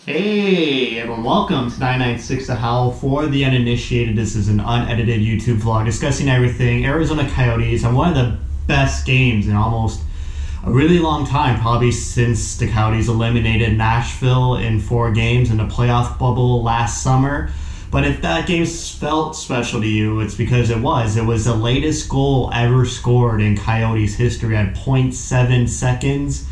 Hey everyone, welcome to 996 The Howl. For the uninitiated, this is an unedited YouTube vlog discussing everything Arizona Coyotes and one of the best games in almost a really long time, probably since the Coyotes eliminated Nashville in 4 games in the playoff bubble last summer. But if that game felt special to you, it's because it was. It was the latest goal ever scored in Coyotes history at 0.7 seconds.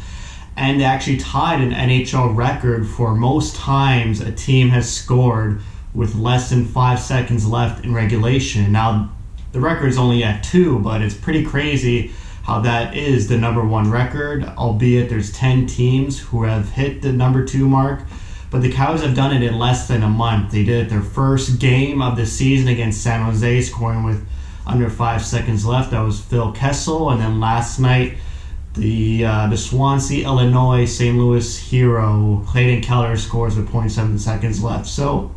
And they actually tied an NHL record for most times a team has scored with less than 5 seconds left in regulation. Now, the record is only at 2, but it's pretty crazy how that is the number 1 record, albeit there's 10 teams who have hit the number 2 mark. But the Coyotes have done it in less than a month. They did it their first game of the season against San Jose, scoring with under 5 seconds left. That was Phil Kessel. And then last night, the Swansea, Illinois, St. Louis hero, Clayton Keller, scores with 0.7 seconds left. So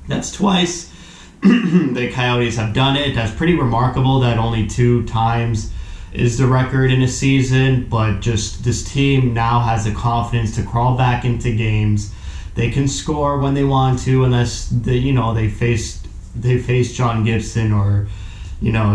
that's twice the Coyotes have done it. That's pretty remarkable that only 2 times is the record in a season. But just this team now has the confidence to crawl back into games. They can score when they want to, unless they face John Gibson or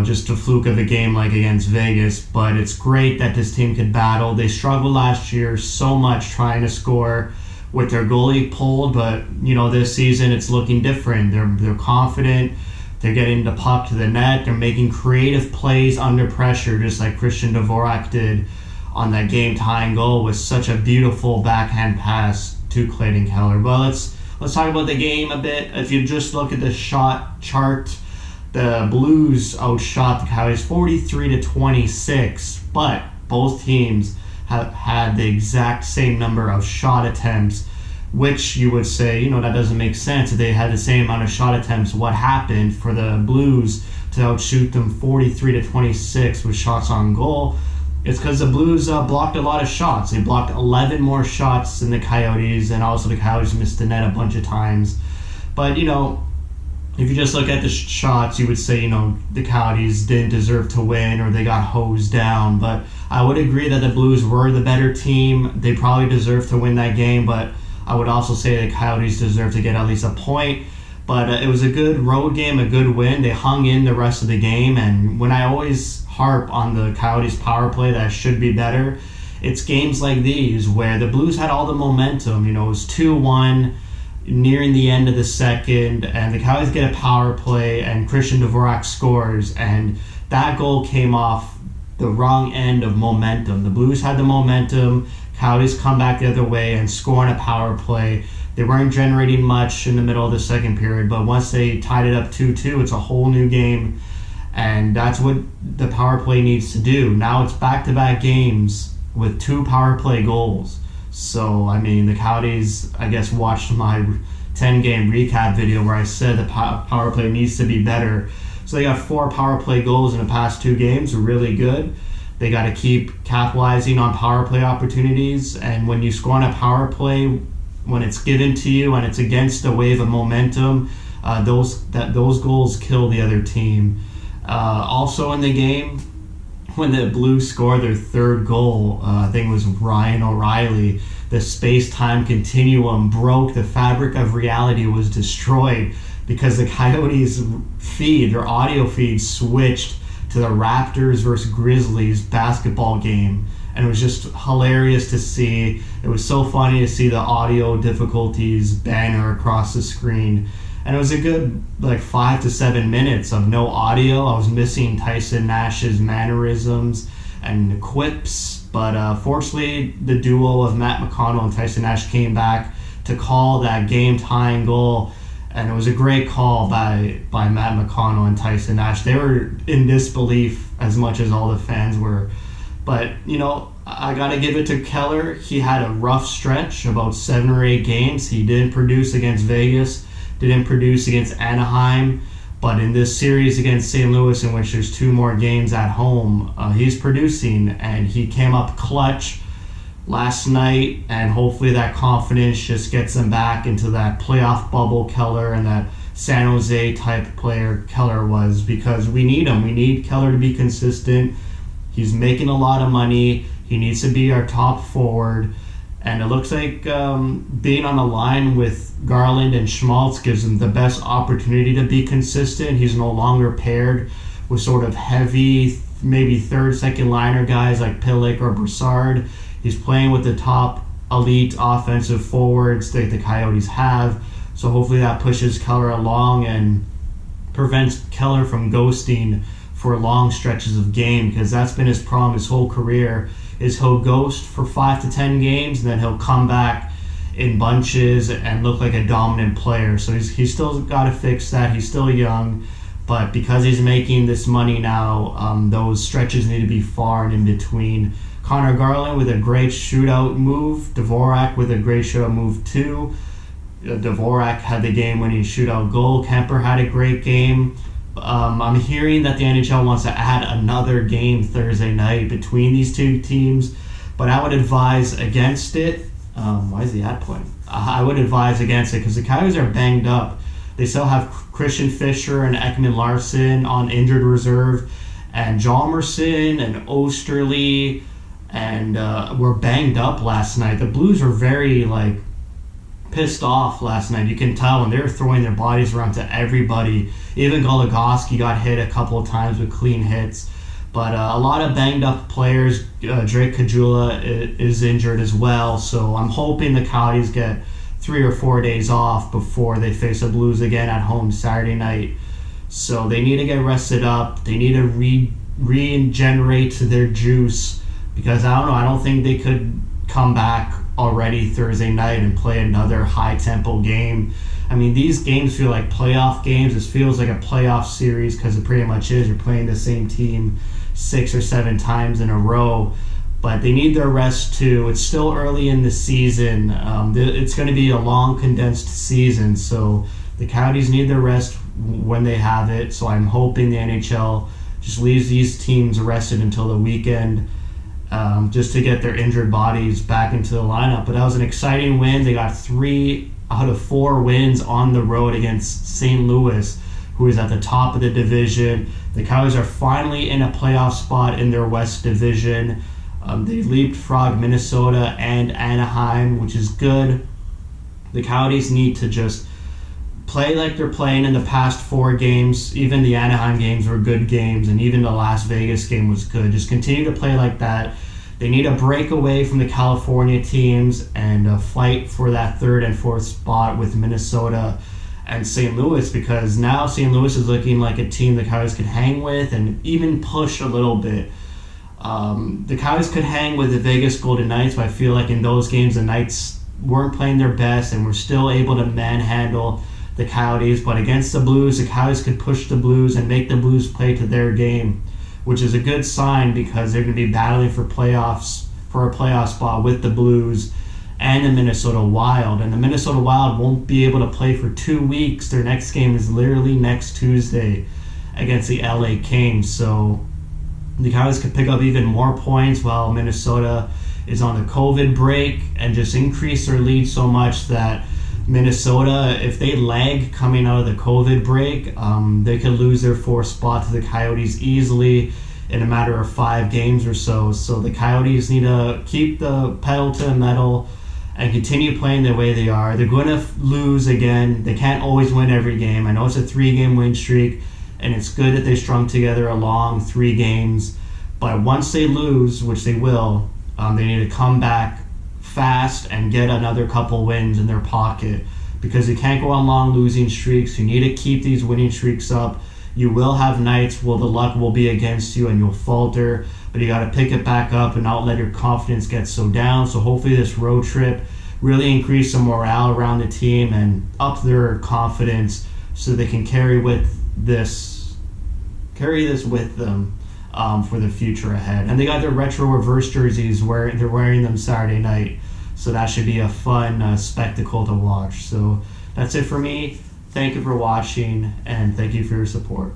just a fluke of a game like against Vegas. But it's great that this team could battle. They struggled last year so much trying to score with their goalie pulled, but this season it's looking different. They're confident. They're getting the puck to the net. They're making creative plays under pressure, just like Christian Dvorak did on that game-tying goal with such a beautiful backhand pass to Clayton Keller. But let's talk about the game a bit. If you just look at the shot chart, the Blues outshot the Coyotes 43-26, but both teams have had the exact same number of shot attempts, which you would say, that doesn't make sense. If they had the same amount of shot attempts, what happened for the Blues to outshoot them 43-26 with shots on goal? It's because the Blues blocked a lot of shots. They blocked 11 more shots than the Coyotes, and also the Coyotes missed the net a bunch of times. But, if you just look at the shots, you would say, the Coyotes didn't deserve to win or they got hosed down. But I would agree that the Blues were the better team. They probably deserved to win that game, but I would also say the Coyotes deserved to get at least a point. But it was a good road game, a good win. They hung in the rest of the game. And when I always harp on the Coyotes power play that should be better, it's games like these where the Blues had all the momentum. It was 2-1. Nearing the end of the second, and the Coyotes get a power play, and Christian Dvorak scores, and that goal came off the wrong end of momentum. The Blues had the momentum, Coyotes come back the other way and score on a power play. They weren't generating much in the middle of the second period, but once they tied it up 2-2, it's a whole new game, and that's what the power play needs to do. Now it's back-to-back games with 2 power play goals. So, the Coyotes, I guess, watched my 10-game recap video where I said the power play needs to be better. So they got 4 power play goals in the past 2 games, really good. They got to keep capitalizing on power play opportunities. And when you score on a power play, when it's given to you and it's against a wave of momentum, those goals kill the other team. Also in the game, when the Blues scored their 3rd goal, I think it was Ryan O'Reilly, the space-time continuum broke. The fabric of reality was destroyed because the Coyotes' feed, their audio feed, switched to the Raptors versus Grizzlies basketball game. And it was just hilarious to see. It was so funny to see the audio difficulties banner across the screen. And it was a good 5 to 7 minutes of no audio. I was missing Tyson Nash's mannerisms and quips. But fortunately, the duo of Matt McConnell and Tyson Nash came back to call that game-tying goal. And it was a great call by Matt McConnell and Tyson Nash. They were in disbelief as much as all the fans were. But, I got to give it to Keller. He had a rough stretch, about 7 or 8 games. He didn't produce against Vegas. Didn't produce against Anaheim, but in this series against St. Louis, in which there's 2 more games at home, he's producing, and he came up clutch last night, and hopefully that confidence just gets him back into that playoff bubble Keller and that San Jose type player Keller was, because we need him. We need Keller to be consistent. He's making a lot of money. He needs to be our top forward. And it looks like being on the line with Garland and Schmaltz gives him the best opportunity to be consistent. He's no longer paired with sort of heavy, maybe third, second liner guys like Pillick or Broussard. He's playing with the top elite offensive forwards that the Coyotes have. So hopefully that pushes Keller along and prevents Keller from ghosting for long stretches of game, because that's been his problem his whole career, is he'll ghost for 5 to 10 games and then he'll come back in bunches and look like a dominant player. So he's still got to fix that. He's still young, but because he's making this money now, those stretches need to be far and in between. Connor Garland with a great shootout move, Dvorak with a great shootout move too. Dvorak had the game-winning shootout goal. Kemper had a great game. I'm hearing that the NHL wants to add another game Thursday night between these two teams, but I would advise against it. Why is the ad point? I would advise against it because the Coyotes are banged up. They still have Christian Fischer and Ekman Larsson on injured reserve, and Hjalmarsson and Osterley, and were banged up last night. The Blues were very pissed off last night. You can tell when they were throwing their bodies around to everybody. Even Goligoski got hit a couple of times with clean hits. But a lot of banged up players. Drake Caggiula is injured as well. So I'm hoping the Coyotes get 3 or 4 days off before they face the Blues again at home Saturday night. So they need to get rested up. They need to regenerate their juice, because I don't think they could come back already Thursday night and play another high-tempo game. I mean, these games feel like playoff games. This feels like a playoff series because it pretty much is. You're playing the same team 6 or 7 times in a row, but they need their rest too. It's still early in the season. It's going to be a long, condensed season, so the Coyotes need their rest when they have it. So I'm hoping the NHL just leaves these teams rested until the weekend, just to get their injured bodies back into the lineup. But that was an exciting win. They got 3 out of 4 wins on the road against St. Louis, who is at the top of the division. The Coyotes are finally in a playoff spot in their West Division. They leapfrogged Minnesota and Anaheim, which is good. The Coyotes need to just play like they're playing in the past 4 games. Even the Anaheim games were good games, and even the Las Vegas game was good. Just continue to play like that. They need a break away from the California teams and fight for that 3rd and 4th spot with Minnesota and St. Louis, because now St. Louis is looking like a team the Coyotes could hang with and even push a little bit. The Coyotes could hang with the Vegas Golden Knights, but I feel like in those games the Knights weren't playing their best and were still able to manhandle the Coyotes. But against the Blues, the Coyotes could push the Blues and make the Blues play to their game, which is a good sign because they're going to be battling for a playoff spot with the Blues and the Minnesota Wild. And the Minnesota Wild won't be able to play for 2 weeks. Their next game is literally next Tuesday against the LA Kings. So the Coyotes could pick up even more points while Minnesota is on the COVID break and just increase their lead so much that Minnesota, if they lag coming out of the COVID break, they could lose their 4th spot to the Coyotes easily in a matter of 5 games or so. So the Coyotes need to keep the pedal to the metal and continue playing the way they are. They're going to lose again. They can't always win every game. I know it's a 3-game win streak, and it's good that they strung together a long 3 games. But once they lose, which they will, they need to come back fast and get another couple wins in their pocket, because you can't go on long losing streaks. You need to keep these winning streaks up. You will have nights where the luck will be against you and you'll falter, but you got to pick it back up and not let your confidence get so down. So hopefully this road trip really increase the morale around the team and up their confidence so they can carry this with them for the future ahead. And they got their retro reverse jerseys where they're wearing them Saturday night, so that should be a fun spectacle to watch. So that's it for me. Thank you for watching, and thank you for your support.